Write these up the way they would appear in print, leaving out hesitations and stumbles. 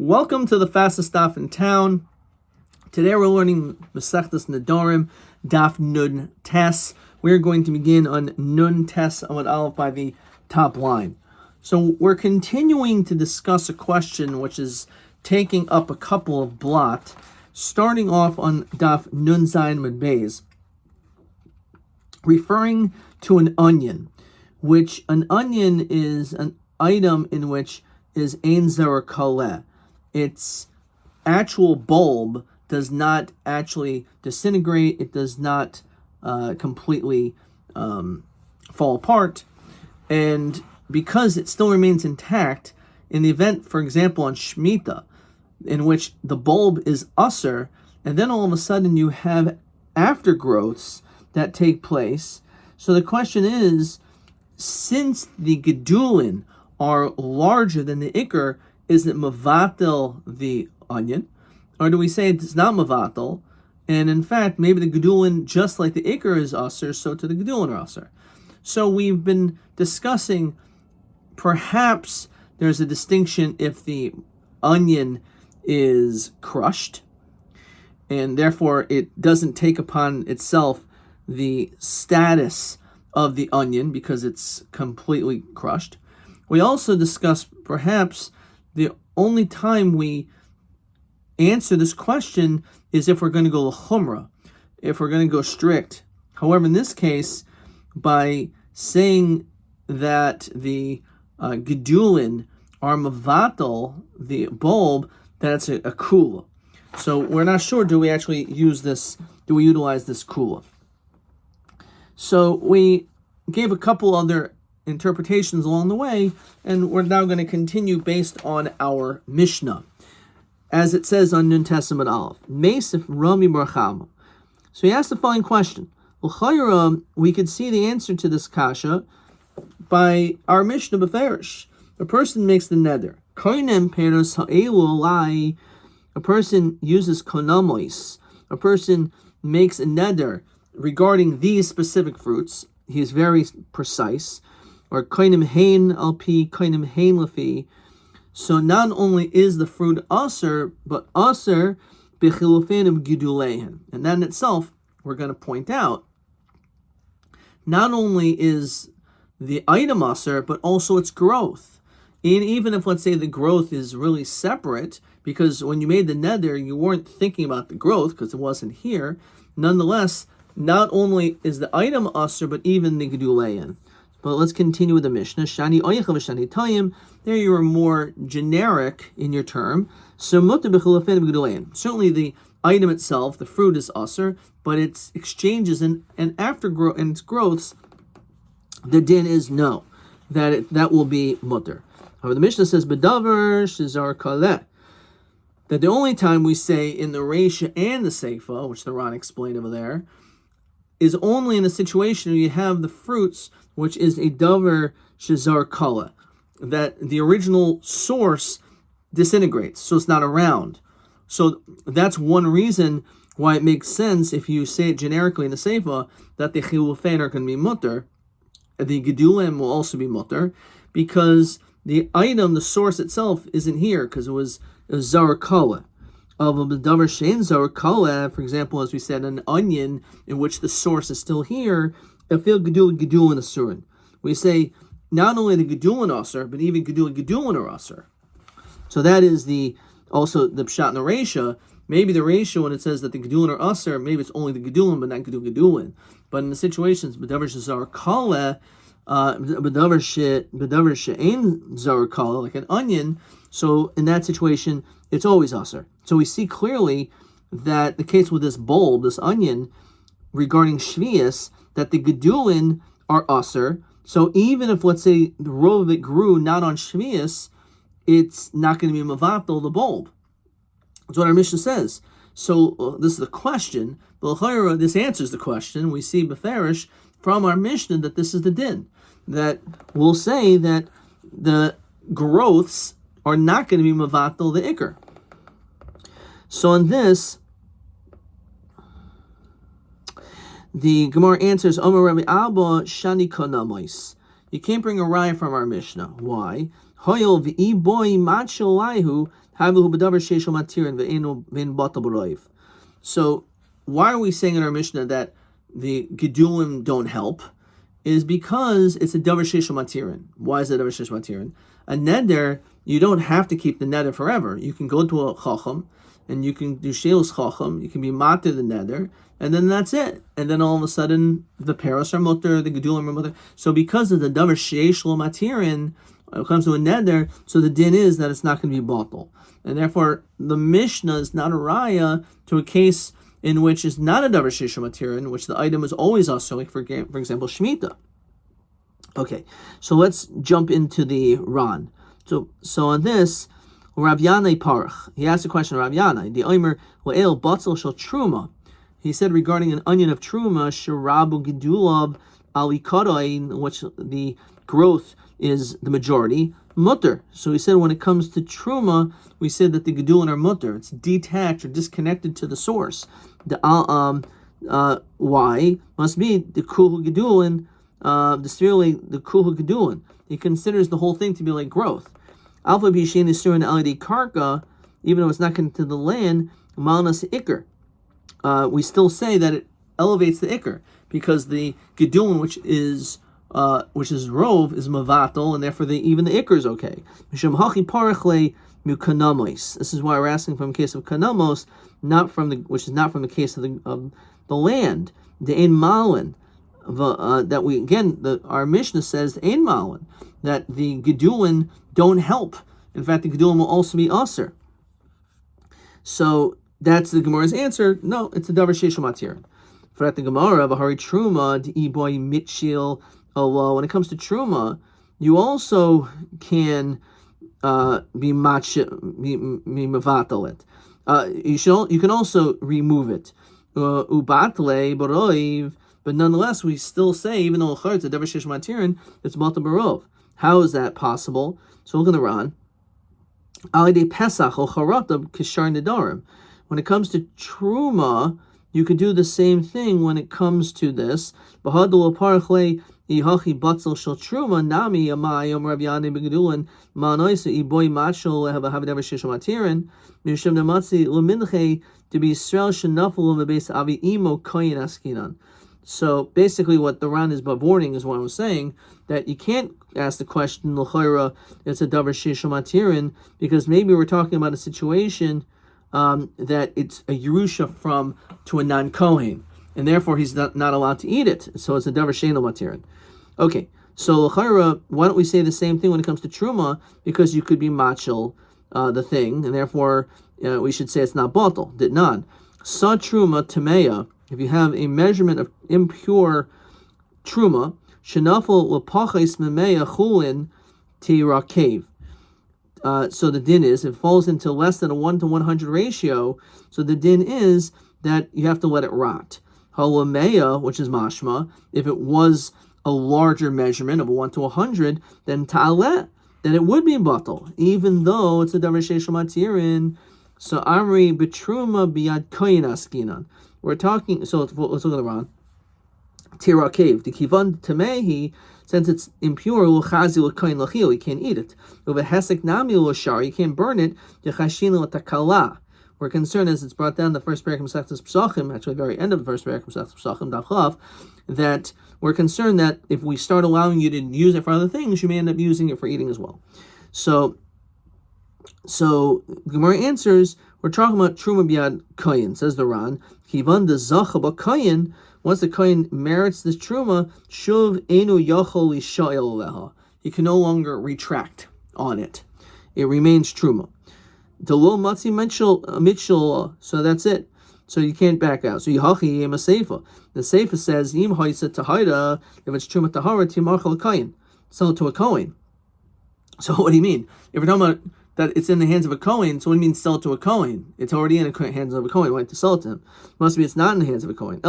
Welcome to the fastest daf in town. Today we're learning Masechtas Nedarim, Daf Nun Tes. We're going to begin on Nun Tes Amud Aleph by the top line. So we're continuing to discuss a question which is taking up a couple of blot, starting off on Daf Nun Zayin Mud Beis, referring to an onion, which an onion is an item in which is ein zara kaleh. Its actual bulb does not actually disintegrate. It does not completely fall apart. And because it still remains intact, in the event, for example, on Shemitah, in which the bulb is usher, and then all of a sudden you have aftergrowths that take place. So the question is, since the gedulin are larger than the ikr, is it mavatel the onion? Or do we say it's not mavatel? And in fact, maybe the gedulin, just like the ikr is usher, so to the gedulin are usher. So we've been discussing perhaps there's a distinction if the onion is crushed, and therefore it doesn't take upon itself the status of the onion because it's completely crushed. We also discussed perhaps the only time we answer this question is if we're going to go l'chumrah, if we're going to go strict. However, in this case, by saying that the gedulin are mavatal, the bulb, that's a kula. So we're not sure, do we actually use this, do we utilize this kula? So we gave a couple other interpretations along the way, and we're now going to continue based on our Mishnah. As it says on Nun Tes Amud Aleph, Meisif Rami Barchama. So he asked the following question. L'chayra, we could see the answer to this kasha by our Mishnah Beferish. A person makes the neder. Koinem peros ha'elu lai. A person uses konamois. A person makes a neder regarding these specific fruits. He is very precise. Or koinem hein alpi, koinem hein lafi. So not only is the fruit aser, but aser b'chilufenim giduleihen. And that in itself, we're going to point out, not only is the item aser, but also its growth. And even if, let's say, the growth is really separate, because when you made the neder, you weren't thinking about the growth because it wasn't here. Nonetheless, not only is the item aser, but even the gedulein. But let's continue with the Mishnah. Shani oyecha v'shani tayim. There you are more generic in your term. So mutar b'chilafenim gedulein. Certainly the item itself, the fruit, is aser, but its exchanges and after and its growths, the din is no, that will be mutar. However, the Mishnah says bedavar shezar kaleh, that the only time we say in the Reisha and the Seifa, which the Ran explained over there, is only in a situation where you have the fruits, which is a davar shezar kaleh, that the original source disintegrates, so it's not around. So that's one reason why it makes sense if you say it generically in the Seifa that the chilufein are going to be mutar, the gedulim will also be mutar, because the item, the source itself, isn't here because it was a zar kaleh. Of a davar shein zar kaleh, for example, as we said, an onion in which the source is still here, afil gedulin asurin. We say not only the gedulin aser, but even gedulin are aser. So that is also the pshat in the Reisha. Maybe the Reisha, when it says that the gedulin are aser, maybe it's only the gedulin, but not gedulin. But in the situations, b'davar shezar kaleh, b'davar she'ein zar kaleh, like an onion, so in that situation, it's always aser. So we see clearly that the case with this bulb, this onion, regarding shvius, that the gedulin are aser. So even if, let's say, the row of it grew not on shvius, it's not going to be mavatel the bulb. That's what our Mishnah says. So this is the question. This answers the question. We see beferish from our Mishnah that this is the din. That we'll say that the growths are not going to be mavatel the ikr. So on this, the Gemara answers, Omer Rabbi Abba Shani Konamois. You can't bring a raya from our Mishnah. Why? Hoyol v'i boy macho laihu So why are we saying in our Mishnah that the Gedulim don't help? Is because it's a davar sheishel matirin. Why is it a davar sheishel matirin? A neder, you don't have to keep the neder forever. You can go to a chacham, and you can do sheilus chacham. You can be matir the neder, and then that's it. And then all of a sudden, the paros are mutter, the gedulim are mutter. So because of the davar sheishel matirin, when it comes to a neder, so the din is that it's not going to be batal, and therefore the Mishnah is not a raya to a case in which is not a davar sheishel matirin, in which the item is always also, like for example, Shemitah. Okay, so let's jump into the Ran. So on this, Rav Yanai Parach, he asked a question, Rav Yanai, the Omer Le'el Batzel Shel Truma. He said regarding an onion of Truma, Sherabu Gidulav Alikadoin, which the growth is the majority, mutter. So he said when it comes to Truma, we said that the Gedulin are mutter. It's detached or disconnected to the source. The why must be the Kuhu Gedulin, the Kuhu Gedulin. He considers the whole thing to be like growth. Alpha Bishin is still in Alidi Karka, even though it's not connected to the land, Malnas Iker. We still say that it elevates the Iker, because the Gedulin, which is rov, is mavatal, and therefore even the Iker is okay. This is why we're asking from the case of kanamos, which is not from the case of the land. The ein malin, that we again, our Mishnah says the ein malin, that the gedulin don't help. In fact, the gedulin will also be aser. So that's the Gemara's answer. No, it's a davar sheishel matirin. For at the Gemara, v'hari truma d'iboi mitchil. When it comes to truma, you also can be mavatal it. You can also remove it. Ubatle boroiv, but nonetheless, we still say, even though it's a davar sheishel matirin, it's batal barov. How is that possible? So look in the Ran. Alidei pesach or charatab kishar nedarim. When it comes to truma, you could do the same thing when it comes to this. Bahadul parchle ihachi batzel shel truma nami amai om Rav Yanai begedulin ma'anoisa iboy machol have a davar sheishel matirin mishum nematzi leminche to be Yisrael shenafel lebeis avi imo koyin askinan. So basically, what the Ran is warning is what I'm saying, that you can't ask the question l'chayra it's a davar sheishel matirin, because maybe we're talking about a situation that it's a Yerusha to a non-Kohen, and therefore he's not allowed to eat it. So it's a davar sheishel matirin. Okay, so l'chayra, why don't we say the same thing when it comes to truma? Because you could be machel the thing, and therefore we should say it's not batal. Did not. Sa truma tameya. If you have a measurement of impure truma, shenafel lepachais memeya chulin tirakev. So the din is, it falls into less than a 1:100 ratio, so the din is that you have to let it rot. Halameya, which is mashma, if it was a larger measurement of a 1:100, then ta'aleh, then it would be batal, even though it's a davar sheishel matirin. So amri betruma biyad koyin askinan. We're talking, so let's look at the Ran. Tirakev, the kivan tamehi, since it's impure, l'chazi l'koyin l'chil, you can't eat it. Uvehesek nami l'shar, you can't burn it. Yechashin l'takala. We're concerned, as it's brought down the first paragraph of Masechtas Pesachim, actually the very end of the first paragraph of Masechtas Pesachim, Daf, that we're concerned that if we start allowing you to use it for other things, you may end up using it for eating as well. So Gemara answers, we're talking about truma biyad koyin, says the Ran. Kivan de zacha b'koyin, once the koyin merits this truma, shuv enu yachol l'sha'il leha. He can no longer retract on it. It remains truma. The lo matzi mitchel, so that's it. So you can't back out. So yihachi yem a seifa. The seifa says yim ha'isa tahira, if it's truma tahara timachal koyin, sell it to a koyin. So what do you mean? If we're talking about that it's in the hands of a Kohen, so what do you mean sell it to a Kohen? It's already in the hands of a Kohen. Why have to sell it to him? Must be it's not in the hands of a Kohen.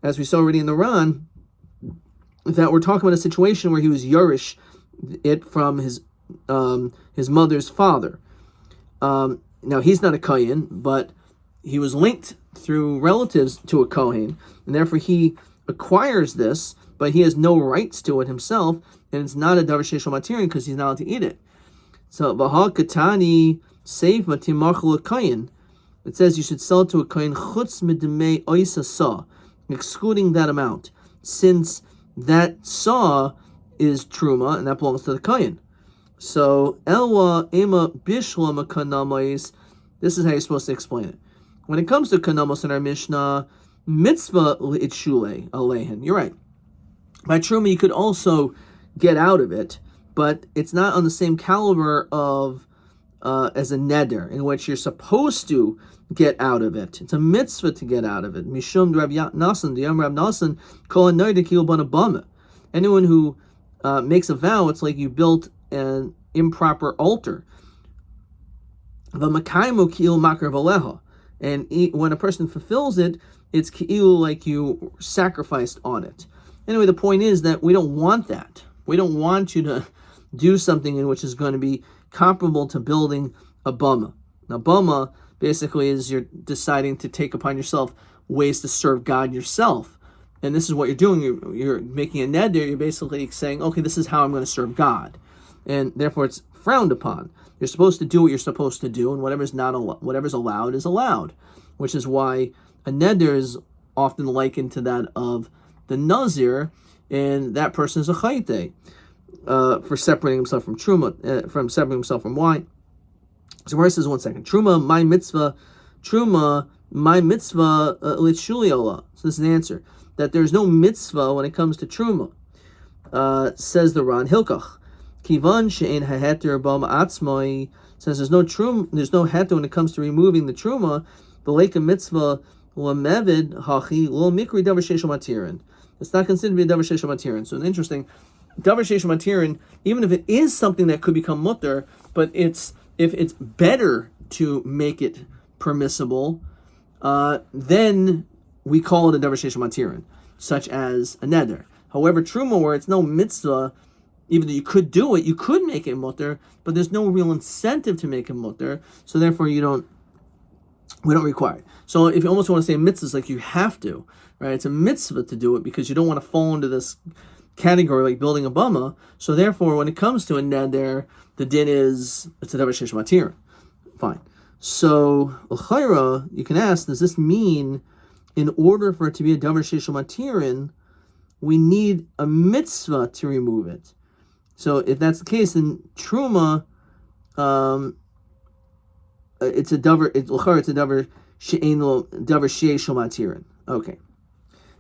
As we saw already in the Ran, that we're talking about a situation where he was Yorish it from his mother's father. Now he's not a Kohen, but he was linked through relatives to a Kohen, and therefore he acquires this, but he has no rights to it himself, and it's not a davar sheishel matirin because he's not allowed to eat it. So V'ha Katani Seifa Timachal Kayin. It says you should sell it to a Kayin Chutz Midmei Oisa Saw, excluding that amount, since that saw is Truma and that belongs to the Kayin. So Elwa Ema Bishlam Kanamais. This is how you're supposed to explain it. When it comes to Kanamos in our Mishnah, mitzvah itshule alehen. You're right. By Truma, you could also get out of it, but it's not on the same caliber of as a neder, in which you're supposed to get out of it. It's a mitzvah to get out of it. Mishum Rav Nasan, the Rav Nasan, kol anoida kil banabama. Anyone who makes a vow, it's like you built an improper altar. V'makaymo kil makar v'aleha. And when a person fulfills it, it's ki'ilu like you sacrificed on it. Anyway, the point is that we don't want that. We don't want you to do something in which is going to be comparable to building a bama. Now, bama basically is you're deciding to take upon yourself ways to serve God yourself. And this is what you're doing. You're making a neder. You're basically saying, okay, this is how I'm going to serve God. And therefore, it's frowned upon. You're supposed to do what you're supposed to do, and whatever's allowed is allowed, which is why a neder is often likened to that of the nazir, and that person is a chayte for separating himself from truma, from separating himself from wine. So where it says, 1 second, truma my mitzvah litshuli Allah. So this is an answer that there's no mitzvah when it comes to truma. Says the Ran Hilkach. Kivan she'en haheter bama atzmai, says there's no heter when it comes to removing the truma. The lake of mitzvah lamevid hachi lo mikri davar sheishal matirin. It's not considered to be a davar sheishal matirin. So, an interesting davar sheishal matirin, even if it is something that could become mutter, but if it's better to make it permissible, then we call it a davar sheishal matirin, such as a neder. However, truma, where it's no mitzvah, even though you could do it, you could make it mutter, but there's no real incentive to make it mutter, so therefore we don't require it. So if you almost want to say mitzvah, it's like you have to, right? It's a mitzvah to do it because you don't want to fall into this category like building a bama. So therefore, when it comes to a neder, the din is it's a davar sheish matir. Fine. So l'chayra, you can ask, does this mean in order for it to be a davar sheish matirin, we need a mitzvah to remove it? So if that's the case, then truma, it's a davar sheishal matirin. Okay.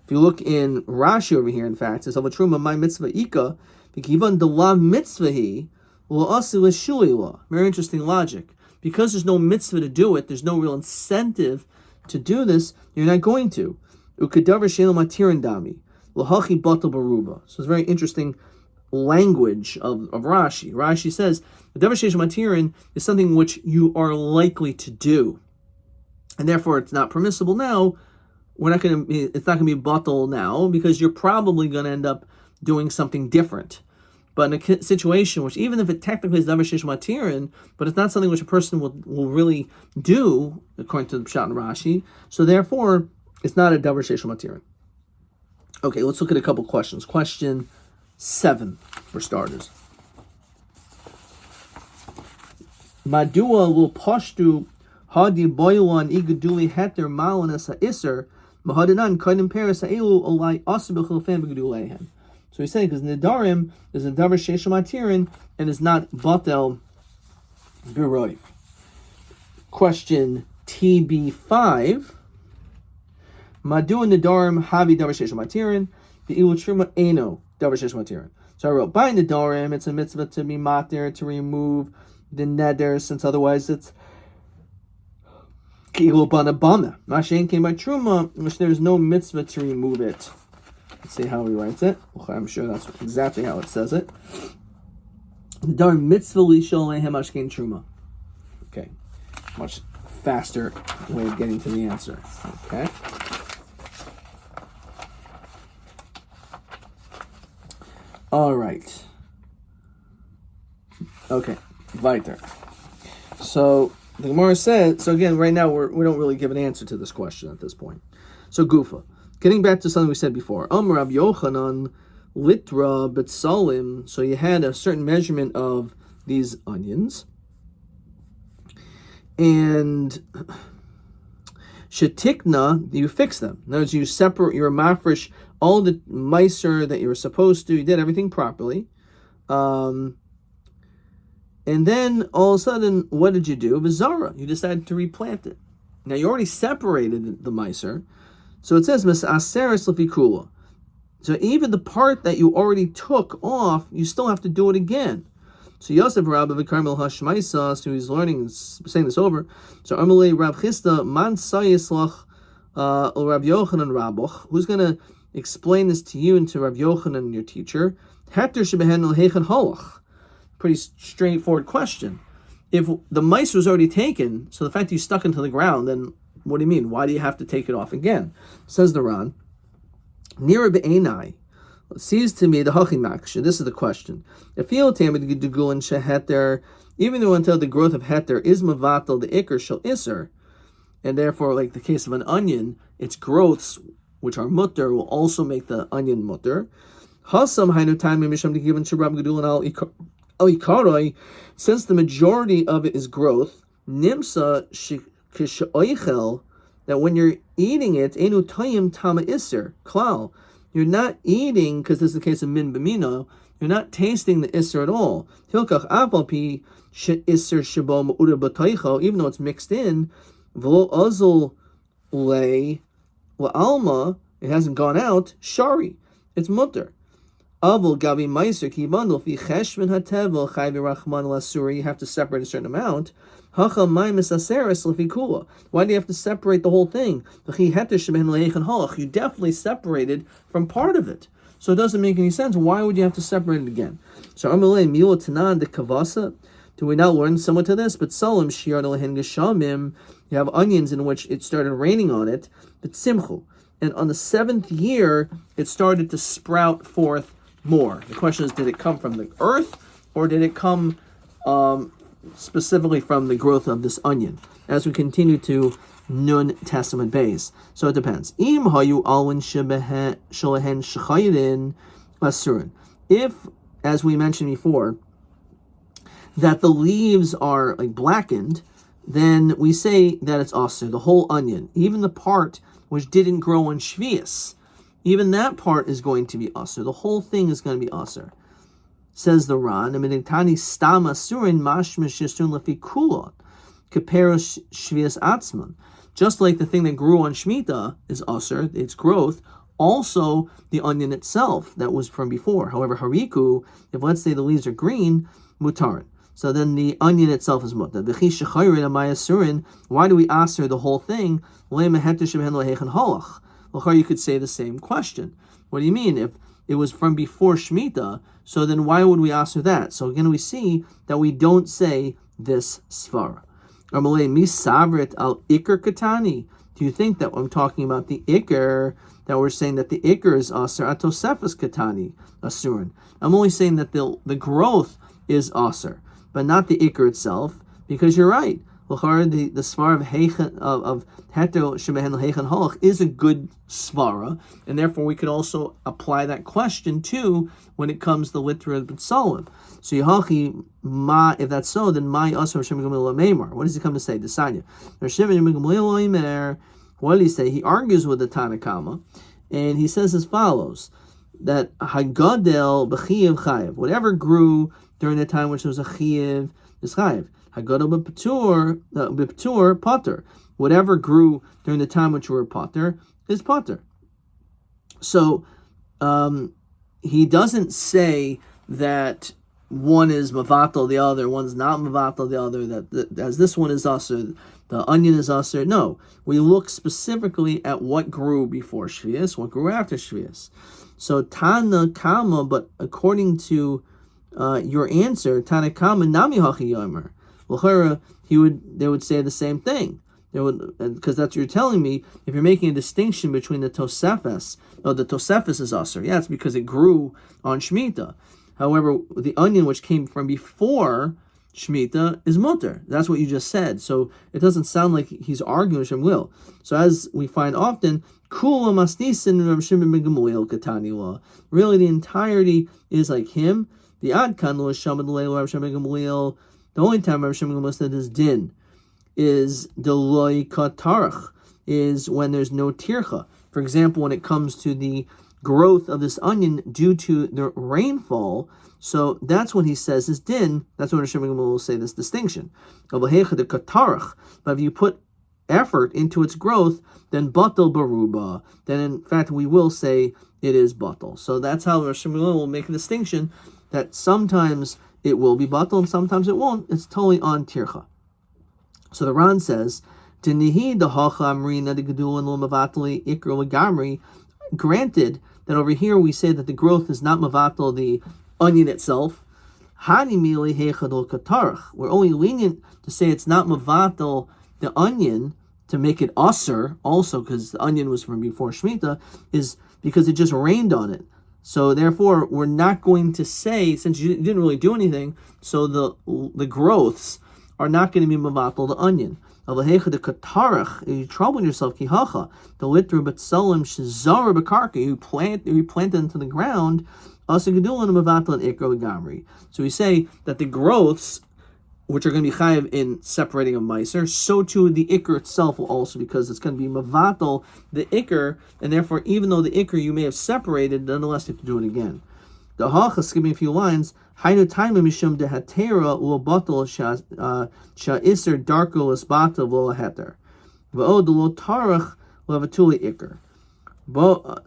If you look in Rashi over here, in fact, it says truma my mitzvah ika v'kivan delav mitzvahi lo'asi l'shuli la. Very interesting logic. Because there's no mitzvah to do it, there's no real incentive to do this. You're not going to. Ukadavar sheishal matirin dami l'hachi batal baruba. So it's very interesting language of Rashi. Rashi says the davar sheish matirin is something which you are likely to do, and therefore it's not permissible now. It's not going to be batal now because you're probably going to end up doing something different. But in a situation which, even if it technically is davar sheish matirin, but it's not something which a person will really do according to the Pshat and Rashi, so therefore it's not a davar sheish matirin. Okay, let's look at a couple questions. Question 7 for starters. Madua will pashtu hadi boilan igaduli heter malanas ha'isr mahadinan kainim peres ha'elu olai asibachil fan begudulehen. So he's saying because Nedarim is a davar sheish matirin and is not batel biroiv. Question TB5. Madua Nedarim havi davar sheish matirin the ilu truma eno davar sheish matirin. So I wrote, by Nedarim, it's a mitzvah to be matir, to remove the neder, since otherwise it's ki'ilu bana bana. Mashen came by truma, which there is no mitzvah to remove it. Let's see how he writes it. I'm sure that's exactly how it says it. Nedarim mitzvah lishol lehem ashkein truma. Okay, much faster way of getting to the answer. Okay. All right. Okay. Weiter. So the Gemara says. So again, right now we don't really give an answer to this question at this point. So Gufa, getting back to something we said before. Rabbi Yochanan litra betsalim. So you had a certain measurement of these onions. And shetikna, you fix them. In other words, you separate, you're mafresh all the meiser that you were supposed to. You did everything properly. And then all of a sudden, what did you do? Vizara, you decided to replant it. Now you already separated the meiser, so it says misaseres lefikula. So even the part that you already took off, you still have to do it again. So Yosef Rabbi v'Karmel Hashmaisa, so he's learning, saying this over. So Amalei Rav Chisda man sayislach Rav Yochanan Raboch. Who's going to explain this to you and to Rav Yochanan, your teacher? Heter shebehen l'heichen halach. Pretty straightforward question. If the mice was already taken, so the fact that you stuck into the ground, then what do you mean? Why do you have to take it off again? Says the Ran. Nira be'enai. It seems to me the hachimaksha. This is the question. If even though until the growth of heter is mavatal the ikr shall iser, and therefore, like the case of an onion, its growths, which are mutter, will also make the onion mutter. Hasam hainu time misham given shabram gedul al ikaroi, since the majority of it is growth. Nimsa kishaoichel, that when you're eating it, enu tayim tama iser klal. You're not eating, because this is the case of min b'mino, you're not tasting the isser at all. Hilkach apal pi isser shabo ma'uda b'taycho, even though it's mixed in, v'lo azul le la'alma, it hasn't gone out, shari, it's mutter. Avul gabi meiser ki bandel fi cheshven hatevel chayvi rachman lasuri, you have to separate a certain amount. Why do you have to separate the whole thing? You definitely separated from part of it. So it doesn't make any sense. Why would you have to separate it again? So do we not learn somewhat to this? But you have onions in which it started raining on it, but simchu. And on the 7th year, it started to sprout forth more. The question is, did it come from the earth, or did it come specifically from the growth of this onion? As we continue to Nun Testament base, so it depends. If, as we mentioned before, that the leaves are like blackened, then we say that it's aser, the whole onion, even the part which didn't grow on Shvius, even that part is going to be aser. The whole thing is going to be aser. Says the Ran, just like the thing that grew on Shemitah is aser, its growth, also the onion itself that was from before. However, hariku, if let's say the leaves are green, mutarin. So then the onion itself is mutar. Why do we aser the whole thing? You could say the same question. What do you mean? If it was from before Shemitah, so then why would we ask that? So again, we see that we don't say this svara. Do you think that when I'm talking about the ikr, that we're saying that the ikr is aser atosefas katani asurin? I'm only saying that the growth is aser, but not the ikr itself, because you're right. The svara of heter shebehen heichen halach is a good svara, and therefore we could also apply that question too when it comes to the literal b'tsalim. So Yehachi ma, if that's so, then my asar Hashem Gamliel Meimar. What does he come to say? Desanya. What did he say? He argues with the Tanakama, and he says as follows: that hagadel b'chiyev chayev, whatever grew during the time which there was a chiyev is chayev. Hagadol b'ptur potter. Whatever grew during the time which you were potter is potter. So he doesn't say that one is mavatal the other, one's not mavatal the other, that as this one is aser, the onion is aser. No, we look specifically at what grew before Shvius, what grew after Shvius. So Tana Kama, but according to your answer, Tana Kama Nami Hachi Yomer. They would say the same thing. They would, because that's what you're telling me. If you're making a distinction between the Tosefes, the Tosefes is aser. Yeah, it's because it grew on Shemitah. However, the onion which came from before Shemitah is mutter. That's what you just said. So it doesn't sound like he's arguing Shem will. So as we find often, Kula Masnisin Rav Shimon ben Gamliel Katani law. Really, the entirety is like him. The adkan lo shamad leil Rabbi Shimon ben Gamliel. The only time Rabbi Shimon ben Gamliel said this din is deloi katarach, is when there's no tircha. For example, when it comes to the growth of this onion due to the rainfall, so that's when he says this din. That's when Rabbi Shimon ben Gamliel will say this distinction. But if you put effort into its growth, then batal baruba. Then in fact we will say it is batal. So that's how Rabbi Shimon ben Gamliel will make a distinction that sometimes it will be batal and sometimes it won't. It's totally on tircha. So the Ran says, granted that over here we say that the growth is not mavatal the onion itself. We're only lenient to say it's not mavatal the onion to make it aser, also because the onion was from before Shemitah, is because it just rained on it. So therefore, we're not going to say, since you didn't really do anything, so the growths are not going to be mavatal the onion. You trouble yourself, kihacha, the litru betzalim shizara bekarka, you plant into the ground, asa gedulin mavatal and ikro gamri. So we say that the growths, which are going to be chayiv in separating a meiser, so too the ikr itself will also, because it's going to be mavatal the ikr, and therefore even though the ikr you may have separated, nonetheless you have to do it again. The hacha, skipping a few lines, hainu taimim mishum dehatera lo batal sha iser darko lesbata lo heter v'od lo tarach levatuli ikr.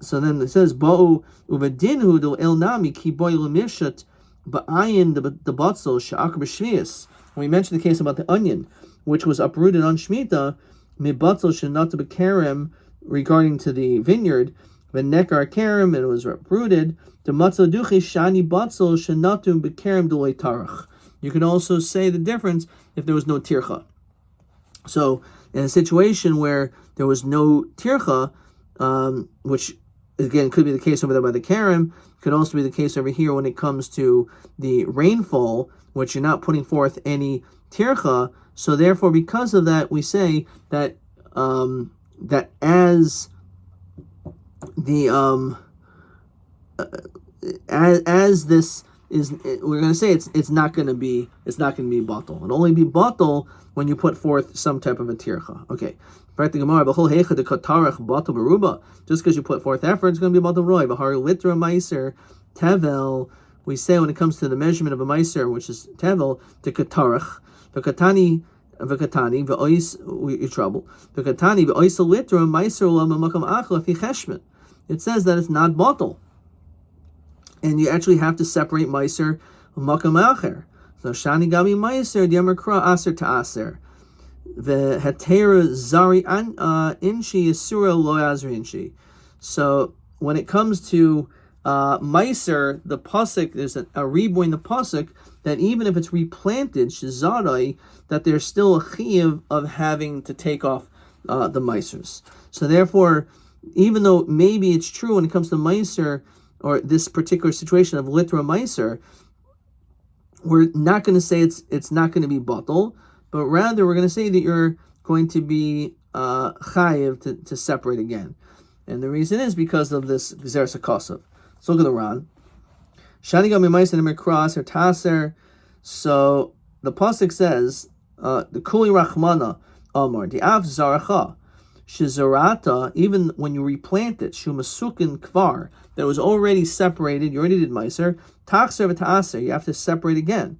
So then it says bo'u uvadinhu do elnami ki boy lemishat ba'ayin the batzol sha'akr b'shvius. When we mentioned the case about the onion, which was uprooted on Shemitah, mibatzol shenata b'kerem, regarding to the vineyard, v'nekar kerem, and it was uprooted. The matzah duchi shani batzol shenatum b'kerem d'loi tarach. You can also say the difference if there was no tircha. So in a situation where there was no tircha, which again could be the case over there by the kerem, could also be the case over here when it comes to the rainfall, which you're not putting forth any tircha. So therefore, because of that, we say that that as the as this is, we're going to say it's not going to be batal. It'll only be batal when you put forth some type of a tircha. Okay. Just because you put forth effort, it's going to be batal roy. Bahar litra meiser tevel. We say when it comes to the measurement of a meiser, which is tevel, to katarach, v'katani v'ois, you're trouble. V'katani v'ois litra meiser lo memakam achla fi cheshmet. It says that it's not batal, and you actually have to separate meiser makam acher. So shani gabi meiser diamar kra aser ta aser. The hetera zari inchi yisura lo azri inchi. So when it comes to meiser, the pasuk, there's a riboy in the pasuk that even if it's replanted shizadai, that there's still a chiyuv of having to take off the meisers. So therefore, even though maybe it's true when it comes to meiser or this particular situation of litra meiser, we're not going to say it's not going to be batal, but rather we're going to say that you're going to be chayiv to separate again. And the reason is because of this gzeres hakosov. So look at the Ran. Shani gami meiser nemer kras or taser. So the pasuk says, the kuli rachmana amar the av zaracha shizarata, even when you replant it, shumasukin kvar, that was already separated, you already did meiser, taser v'taser, you have to separate again.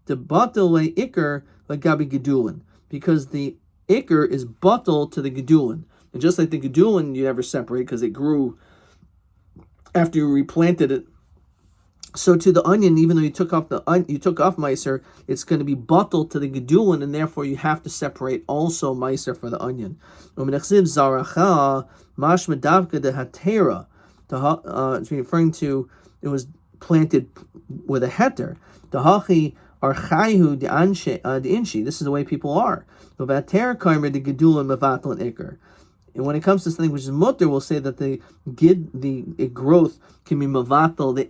The batal le ikr legabi gedulin, because the ikr is batal to the gedulin. And just like the gedulin, you never separate because it grew after you replanted it. So to the onion, even though you took off meiser, it's going to be batal to the gedulin, and therefore you have to separate also meiser for the onion. Zaracha mashma davka de hatera. It's referring to it was planted with a heter. Tahachi archaihu de inchi. This is the way people are. The vater kaimer de gedulin mevatel and ikr. And when it comes to something which is mutter, we'll say that the growth can be mavatal, the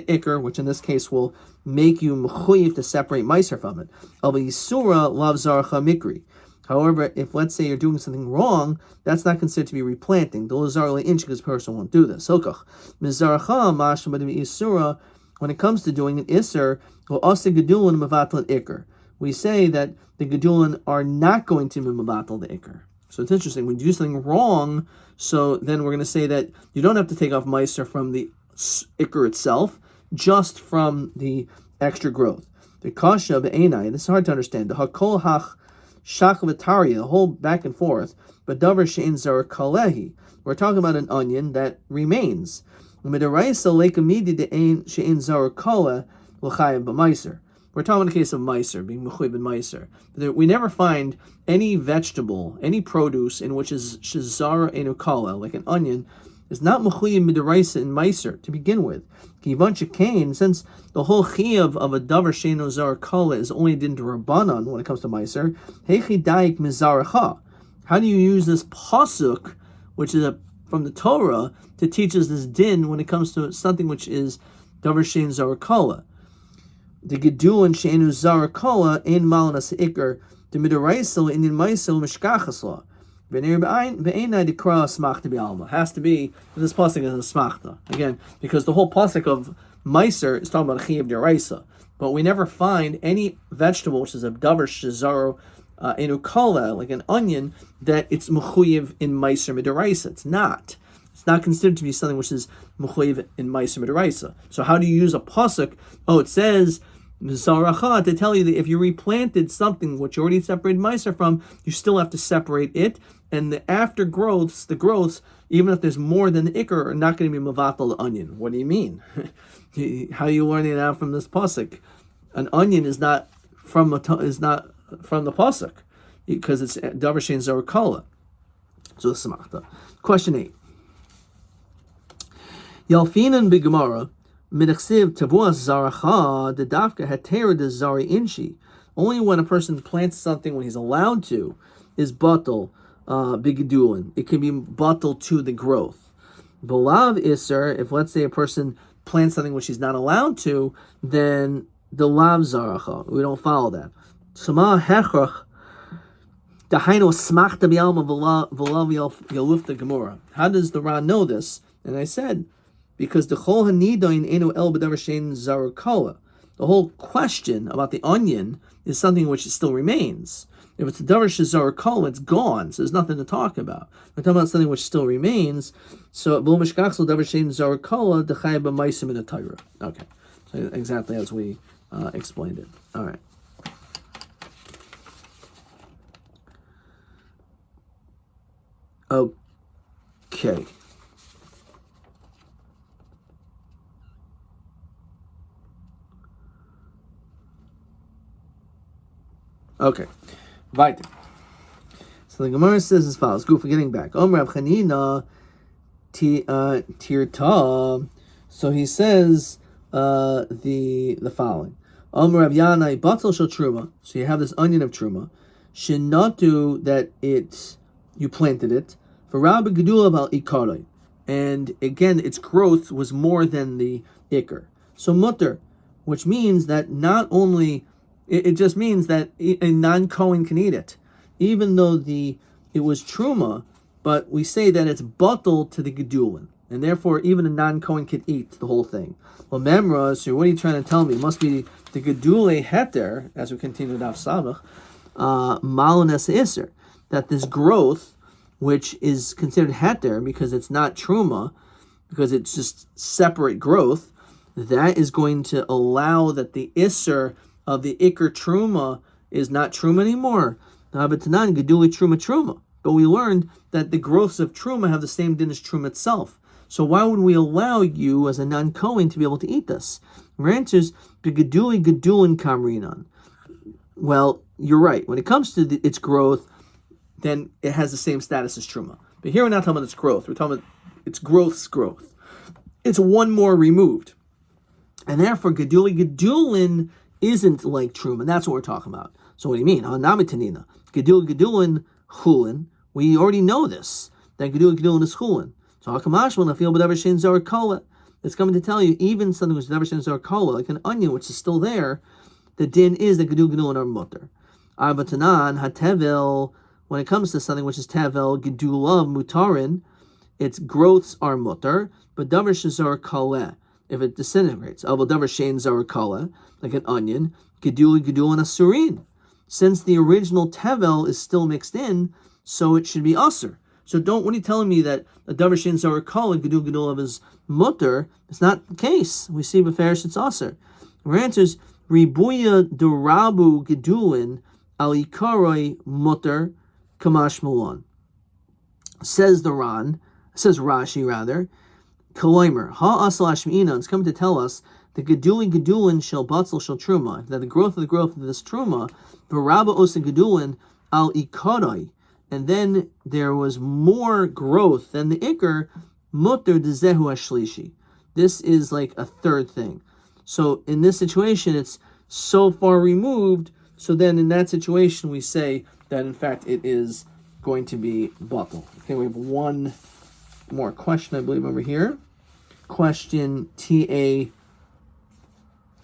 ikr, which in this case will make you mechuyev to separate meiser from it. Al yisura lav zaracha mikri. However, if let's say you're doing something wrong, that's not considered to be replanting. The lazar le inch, because a person won't do this. Sokach mizaracha mashma de yisura when it comes to doing an Isser, well, Asa Gedulin Mavatl Iker. We say that the Gedulin are not going to be Mavatl the Iker. So it's interesting. When you do something wrong, so then we're going to say that you don't have to take off Meiser from the Iker itself, just from the extra growth. The Kasha Be'enai, this is hard to understand. The Hakol Hach Shachvataria, the whole back and forth, but Davar Shein Zar Kalehi. We're talking about an onion that remains. We're talking about the case of meiser, being mechuyev in meiser. We never find any vegetable, any produce in which is shezara enu kala, like an onion, is not mechuyev midaraisa in meiser to begin with. Since the whole chiyuv of a davar sheinu zara kala is only din to rabbanon when it comes to meiser, hechi daik mizaracha. How do you use this pasuk, which is from the Torah, to teach us this din when it comes to something which is davar shein zara kala? The gedulin sheinu zara kala ein malanas ikar the midaraisel in maisel mishkachasla. Has to be this pasuk is a smachta again, because the whole pasuk of meiser is talking about chiyuv deraisa, but we never find any vegetable which is a davar shezaro enukala, like an onion, that it's mechuyev in meiser midaraisa. It's not. It's not considered to be something which is mechuyev in meiser midaraisa. So how do you use a pasuk? Oh, it says Zaracha, to tell you that if you replanted something which you already separated meiser from, you still have to separate it, and the after growths, even if there's more than the ikar, are not going to be mavatal the onion. What do you mean? How are you learning it out from this pasuk? An onion is not from the pasuk, because it's davar shein zara kala. So the samachta. Question 8. Yalfinan b'gemara. Midachsiv tavuas zaracha the dafka hatera de zari inshi. Only when a person plants something when he's allowed to is batal bigedulin. It can be batal to the growth. Belav iser, if let's say a person plants something which he's not allowed to, then the lav zaracha. We don't follow that. Sama hechrach dahainu smachta b'alma v'lav yalufta gemura. How does the Ran know this? And I said, because the whole hanidoin enu el b'davar shein zarakala. The whole question about the onion is something which still remains. If it's a davar shezarakala, it's gone, so there's nothing to talk about. We're talking about something which still remains. So b'lo mishkachsel davar shein zarakala dechayah b'maisim in the Torah. Okay, so exactly as we explained it. All right. Okay. Okay, weiter. So the Gemara says as follows. Goof, getting back. Rav Chanina tirta. So he says the following. Rav Yanai batal shel truma. So you have this onion of truma. Shenatu that you planted it for Rabbi Gedula al ikaroi, and again its growth was more than the ikar. So mutter, which means that not only it just means that a non-Kohen can eat it, even though it was truma, but we say that it's batal to the gedulin, and therefore even a non-Kohen can eat the whole thing. Well, memra, so what are you trying to tell me? It must be the gedule heter, as we continue Daf Samach, malunes iser, that this growth, which is considered heter because it's not truma, because it's just separate growth, that is going to allow that the iser of the ikar truma is not truma anymore. Geduli truma. But we learned that the growths of truma have the same din as truma itself. So why would we allow you as a non-Kohen to be able to eat this? Our answer is geduli gedulin kamrinan. Well, you're right. When it comes to its growth, then it has the same status as truma. But here we're not talking about its growth. We're talking about its growth's growth. It's one more removed. And therefore, geduli gedulin isn't like truma. That's what we're talking about. So what do you mean? Namitanina. Gedulin chulin. We already know this. That gedulin is chulin. So hakamashman I feel b'davar shein zarakala. It's coming to tell you even something which is davar shein zarakala, like an onion which is still there, the din is that gedulin are mutter. Arbatanan hatevel. When it comes to something which is tevel gedulav mutarin, its growths are mutter, but davar shezar kaleh. if it disintegrates. Avol davar shein zara kala, like an onion, geduli gedulin asurin. Since the original tevel is still mixed in, so it should be usur. So what are you telling me that a davar shein zara kala gedul gedulav is mutter? It's not the case. We see beferish it's usur. Our answer is ribuya durabu gedulin alikaroi mutter kamash malon. Says Rashi rather, Kaloimer, ha asal ashmi'ina, it's coming to tell us the gedulin shel batzel shel truma, that the growth of this truma, v'raba osa gedulin al ikaroi, and then there was more growth than the ikar, mutter dezehu ashlishi. This is like a third thing. So in this situation, it's so far removed, so then in that situation we say that in fact it is going to be batel. Okay, we have one more question, I believe, over here. Question TA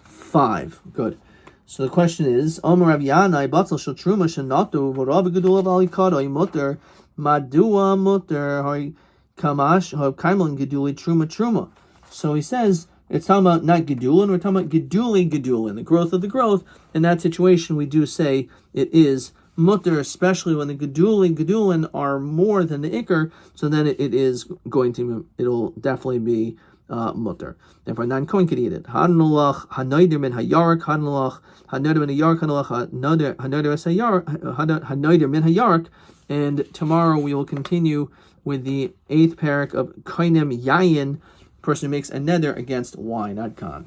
5. Good. So the question is, Omer Rav Yanai batel shel truma shenatu v'rav gedulav alikadoi mutter madua mutter hari kamash har kaimon geduli truma. So he says it's talking about not gedulin, we're talking about gedulin, the growth of the growth. In that situation, we do say it is mutter, especially when the gedulin are more than the ikar, so then it'll definitely be mutter. Therefore, non kohen could eat it. Hanulach hanoider min hayarak, hanulach hanoider min hayarak, hanulach hanoider min hayarak. And tomorrow we will continue with the 8th parak of koinem yayin, person who makes a neder against wine. Ad kan.